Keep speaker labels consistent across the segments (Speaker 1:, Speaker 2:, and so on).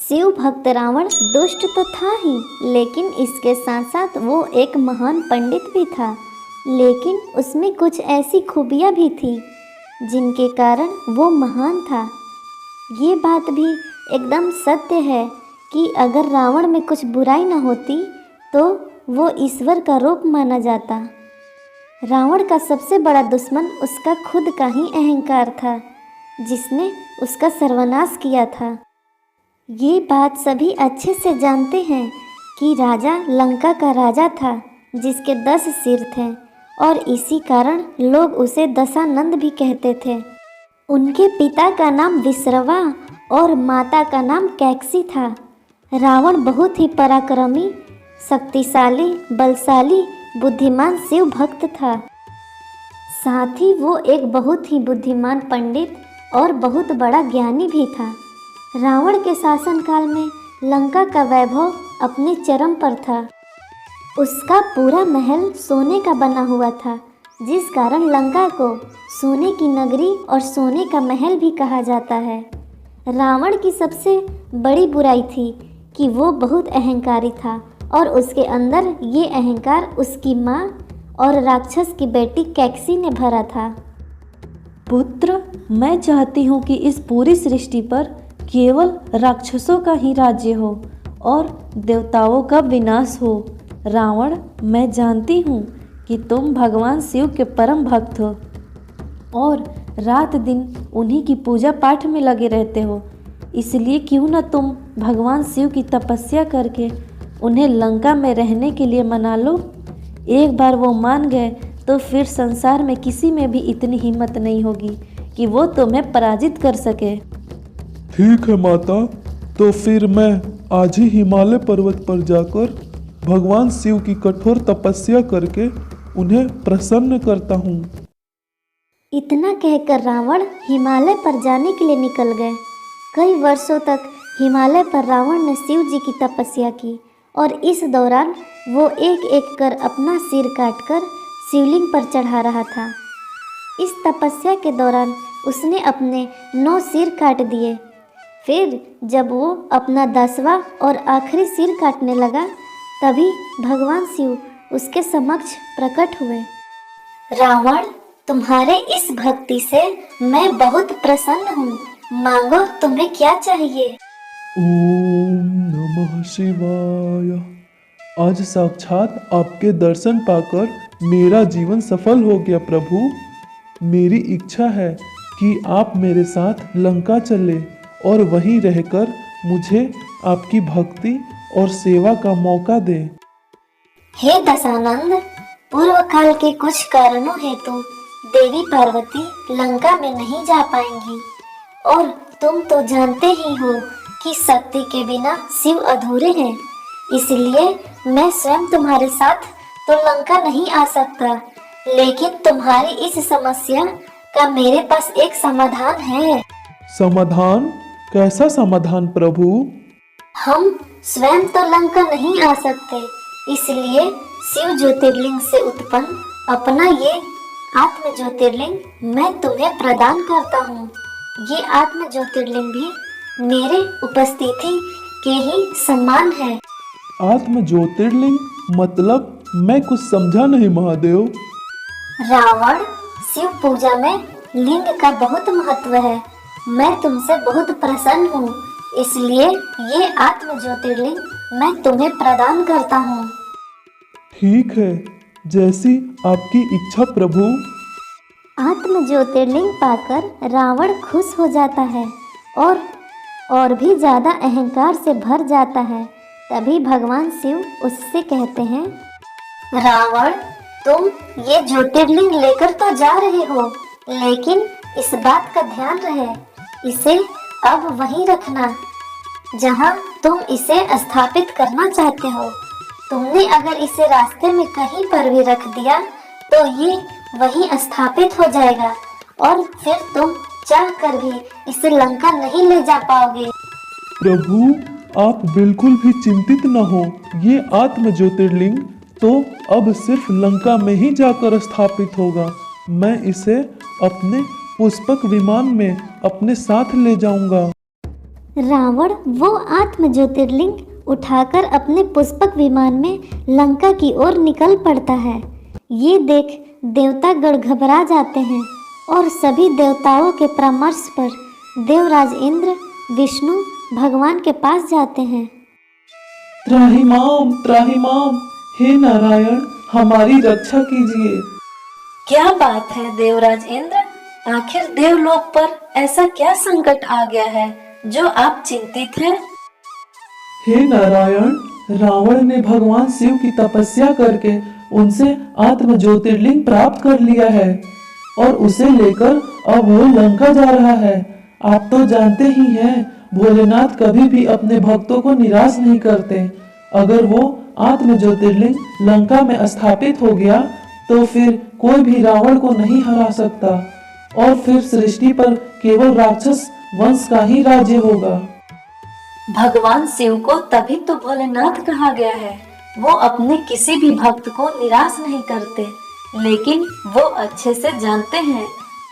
Speaker 1: शिव भक्त रावण दुष्ट तो था ही, लेकिन इसके साथ साथ वो एक महान पंडित भी था। लेकिन उसमें कुछ ऐसी खूबियाँ भी थी जिनके कारण वो महान था। ये बात भी एकदम सत्य है कि अगर रावण में कुछ बुराई न होती तो वो ईश्वर का रूप माना जाता। रावण का सबसे बड़ा दुश्मन उसका खुद का ही अहंकार था, जिसने उसका सर्वनाश किया था। ये बात सभी अच्छे से जानते हैं कि राजा लंका का राजा था, जिसके 10 सिर थे और इसी कारण लोग उसे दशानंद भी कहते थे। उनके पिता का नाम विश्रवा और माता का नाम कैकसी था। रावण बहुत ही पराक्रमी, शक्तिशाली, बलशाली, बुद्धिमान शिव भक्त था। साथ ही वो एक बहुत ही बुद्धिमान पंडित और बहुत बड़ा ज्ञानी भी था। रावण के शासनकाल में लंका का वैभव अपने चरम पर था। उसका पूरा महल सोने का बना हुआ था, जिस कारण लंका को सोने की नगरी और सोने का महल भी कहा जाता है। रावण की सबसे बड़ी बुराई थी कि वो बहुत अहंकारी था और उसके अंदर ये अहंकार उसकी माँ और राक्षस की बेटी कैकसी ने भरा था।
Speaker 2: पुत्र, मैं चाहती हूँ कि इस पूरी सृष्टि पर केवल राक्षसों का ही राज्य हो और देवताओं का विनाश हो। रावण, मैं जानती हूँ कि तुम भगवान शिव के परम भक्त हो और रात दिन उन्हीं की पूजा पाठ में लगे रहते हो। इसलिए क्यों न तुम भगवान शिव की तपस्या करके उन्हें लंका में रहने के लिए मना लो। एक बार वो मान गए तो फिर संसार में किसी में भी इतनी हिम्मत नहीं होगी कि वो तुम्हें पराजित कर सके।
Speaker 3: ठीक है माता, तो फिर मैं आज ही हिमालय पर्वत पर जाकर भगवान शिव की कठोर तपस्या करके उन्हें प्रसन्न करता हूँ।
Speaker 1: इतना कहकर रावण हिमालय पर जाने के लिए निकल गए। कई वर्षों तक हिमालय पर रावण ने शिव जी की तपस्या की और इस दौरान वो एक एक कर अपना सिर काटकर शिवलिंग पर चढ़ा रहा था। इस तपस्या के दौरान उसने अपने 9 सिर काट दिए। फिर जब वो अपना 10वां और आखिरी सिर काटने लगा, तभी भगवान शिव उसके समक्ष प्रकट हुए। रावण, तुम्हारे इस भक्ति से मैं बहुत प्रसन्न हूँ। मांगो, तुम्हें क्या चाहिए?
Speaker 3: ओम नमः शिवाय। आज साक्षात आपके दर्शन पाकर मेरा जीवन सफल हो गया प्रभु। मेरी इच्छा है कि आप मेरे साथ लंका चले और वहीं रहकर मुझे आपकी भक्ति और सेवा का मौका दें।
Speaker 1: हे दशानंद, पूर्व काल के कुछ कारणों हेतु देवी पार्वती लंका में नहीं जा पाएंगी और तुम तो जानते ही हो कि शक्ति के बिना शिव अधूरे हैं। इसलिए मैं स्वयं तुम्हारे साथ तो लंका नहीं आ सकता, लेकिन तुम्हारी इस समस्या का मेरे पास एक समाधान है।
Speaker 3: समाधान? कैसा समाधान प्रभु?
Speaker 1: हम स्वयं तो लंका नहीं आ सकते, इसलिए शिव ज्योतिर्लिंग से उत्पन्न अपना ये आत्म ज्योतिर्लिंग मैं तुम्हें प्रदान करता हूँ। ये आत्म ज्योतिर्लिंग भी मेरे उपस्थिति के ही समान है।
Speaker 3: आत्म ज्योतिर्लिंग मतलब? मैं कुछ समझा नहीं महादेव।
Speaker 1: रावण, शिव पूजा में लिंग का बहुत महत्व है। मैं तुमसे बहुत प्रसन्न हूँ, इसलिए ये आत्म ज्योतिर्लिंग मैं तुम्हें प्रदान करता हूँ।
Speaker 3: ठीक है, जैसी आपकी इच्छा प्रभु।
Speaker 1: आत्म ज्योतिर्लिंग पाकर रावण खुश हो जाता है और भी ज़्यादा अहंकार से भर जाता है। तभी भगवान शिव उससे कहते हैं, रावण, तुम ये ज्योतिर्लिंग लेकर तो जा रहे हो, लेकिन इस बात का ध्यान रहे, इसे अब वहीं रखना जहां तुम इसे स्थापित करना चाहते हो। तुमने अगर इसे रास्ते में कहीं पर भी रख दिया तो ये वहीं स्थापित हो जाएगा और फिर तुम चाह कर भी इसे लंका नहीं ले जा पाओगे।
Speaker 3: प्रभु, आप बिल्कुल भी चिंतित न हो। ये आत्म ज्योतिर्लिंग तो अब सिर्फ लंका में ही जाकर स्थापित होगा। मैं इसे अपने पुष्पक विमान में अपने साथ ले जाऊंगा।
Speaker 1: रावण वो आत्म ज्योतिर्लिंग उठाकर अपने पुष्पक विमान में लंका की ओर निकल पड़ता है। ये देख देवतागण घबरा जाते हैं और सभी देवताओं के परामर्श पर देवराज इंद्र विष्णु भगवान के पास जाते हैं।
Speaker 3: त्राहिमाम, हे नारायण, हमारी रक्षा कीजिए।
Speaker 2: क्या बात है देवराज इंद्र, आखिर देवलोक पर ऐसा क्या संकट आ गया है जो आप चिंतित हैं?
Speaker 3: हे नारायण, रावण ने भगवान शिव की तपस्या करके उनसे आत्म ज्योतिर्लिंग प्राप्त कर लिया है और उसे लेकर अब वो लंका जा रहा है। आप तो जानते ही हैं, भोलेनाथ कभी भी अपने भक्तों को निराश नहीं करते। अगर वो आत्म ज्योतिर्लिंग लंका में स्थापित हो गया तो फिर कोई भी रावण को नहीं हरा सकता और फिर सृष्टि पर केवल राक्षस वंश का ही राज्य होगा।
Speaker 2: भगवान शिव को तभी तो भोलेनाथ कहा गया है। वो अपने किसी भी भक्त को निराश नहीं करते, लेकिन वो अच्छे से जानते हैं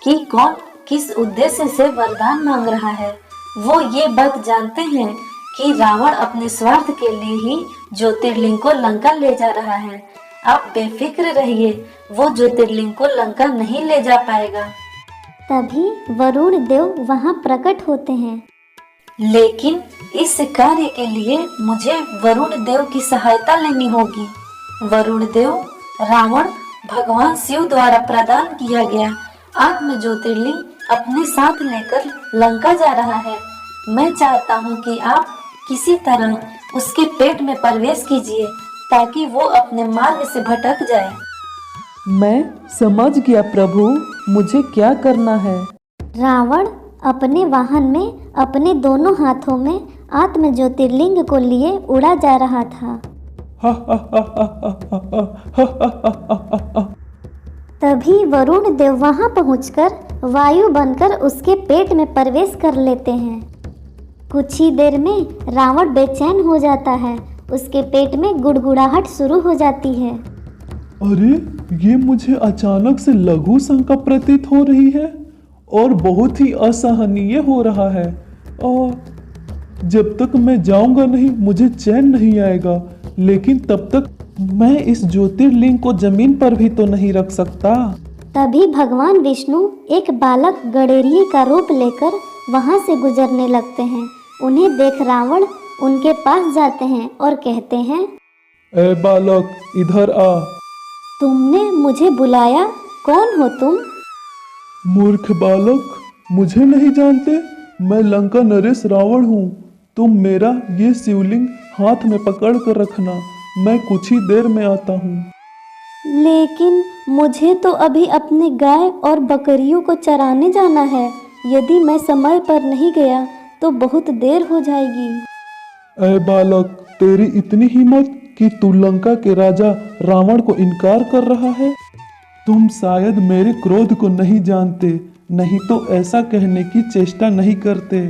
Speaker 2: कि कौन किस उद्देश्य से वरदान मांग रहा है। वो ये बात जानते हैं कि रावण अपने स्वार्थ के लिए ही ज्योतिर्लिंग को लंका ले जा रहा है। आप बेफिक्र रहिए, वो ज्योतिर्लिंग को लंका नहीं ले जा पाएगा।
Speaker 1: तभी वरुण देव वहां प्रकट होते हैं।
Speaker 2: लेकिन इस कार्य के लिए मुझे वरुण देव की सहायता लेनी होगी। वरुण देव, रावण भगवान शिव द्वारा प्रदान किया गया आत्म ज्योतिर्लिंग अपने साथ लेकर लंका जा रहा है। मैं चाहता हूँ कि आप किसी तरह उसके पेट में प्रवेश कीजिए ताकि वो अपने मार्ग से भटक जाए।
Speaker 3: मैं समझ गया प्रभु, मुझे क्या करना है?
Speaker 1: रावण अपने वाहन में अपने दोनों हाथों में आत्म ज्योतिर्लिंग को लिए उड़ा जा रहा था। तभी वरुण देव वहां पहुंचकर वायु बनकर उसके पेट में प्रवेश कर लेते हैं। कुछ ही देर में रावण बेचैन हो जाता है, उसके पेट में गुड़गुड़ाहट शुरू हो जाती है।
Speaker 3: अरे, ये मुझे अचानक से लघु शंका प्रतीत हो रही है और बहुत ही असहनीय हो रहा है। और जब तक मैं जाऊंगा नहीं मुझे चैन नहीं आएगा, लेकिन तब तक मैं इस ज्योतिर्लिंग को जमीन पर भी तो नहीं रख सकता।
Speaker 1: तभी भगवान विष्णु एक बालक गडेरिये का रूप लेकर वहां से गुजरने लगते हैं। उन्हें देख रावण उनके पास जाते हैं और कहते हैं,
Speaker 3: ए बालक, इधर आ।
Speaker 1: तुमने मुझे बुलाया, कौन हो तुम?
Speaker 3: मूर्ख बालक, मुझे नहीं जानते? मैं लंका नरेश रावण हूँ। तुम मेरा ये शिवलिंग हाथ में पकड़ कर रखना, मैं कुछ ही देर में आता हूँ।
Speaker 1: लेकिन मुझे तो अभी अपने गाय और बकरियों को चराने जाना है। यदि मैं समय पर नहीं गया तो बहुत देर हो जाएगी।
Speaker 3: ऐ बालक, तेरी इतनी हिम्मत कि तू लंका के राजा रावण को इनकार कर रहा है? तुम शायद मेरे क्रोध को नहीं जानते, नहीं तो ऐसा कहने की चेष्टा नहीं करते।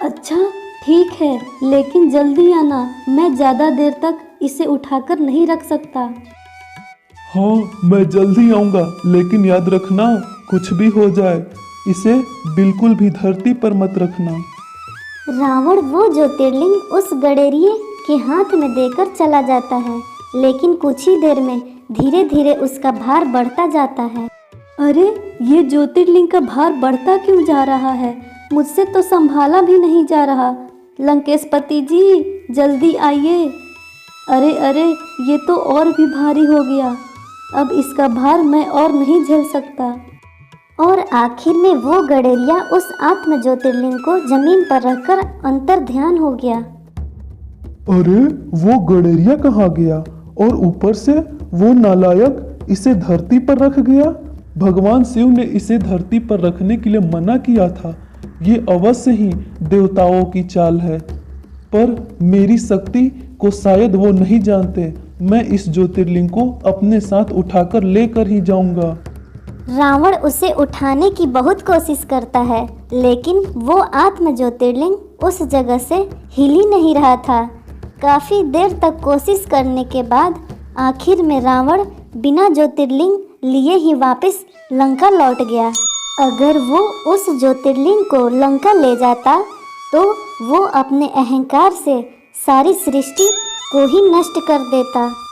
Speaker 1: अच्छा ठीक है, लेकिन जल्दी आना, मैं ज़्यादा देर तक इसे उठाकर नहीं रख सकता।
Speaker 3: हाँ, मैं जल्दी आऊँगा, लेकिन याद रखना, कुछ भी हो जाए इसे बिल्कुल भी धरती पर मत रखना।
Speaker 1: रावण वो ज्योतिर्लिंग उस गडेरिये के हाथ में देकर चला जाता है, लेकिन कुछ ही देर में धीरे धीरे उसका भार बढ़ता जाता है। अरे, ये ज्योतिर्लिंग का भार बढ़ता क्यों जा रहा है? मुझसे तो संभाला भी नहीं जा रहा। लंकेशपति जी, जल्दी आइए। अरे अरे, ये तो और भी भारी हो गया। अब इसका भार मैं और नहीं झेल सकता। और आखिर में वो गडेरिया उस आत्म ज्योतिर्लिंग को जमीन पर रखकर अंतर ध्यान हो गया।
Speaker 3: अरे, वो गडेरिया कहाँ गया? और ऊपर से वो नालायक इसे धरती पर रख गया। भगवान शिव ने इसे धरती पर रखने के लिए मना किया था। ये अवश्य ही देवताओं की चाल है, पर मेरी शक्ति को शायद वो नहीं जानते। मैं इस ज्योतिर्लिंग को अपने साथ उठाकर लेकर ही जाऊंगा।
Speaker 1: रावण उसे उठाने की बहुत कोशिश करता है, लेकिन वो आत्म ज्योतिर्लिंग उस जगह से हिल ही नहीं रहा था। काफ़ी देर तक कोशिश करने के बाद आखिर में रावण बिना ज्योतिर्लिंग लिए ही वापस लंका लौट गया। अगर वो उस ज्योतिर्लिंग को लंका ले जाता तो वो अपने अहंकार से सारी सृष्टि को ही नष्ट कर देता।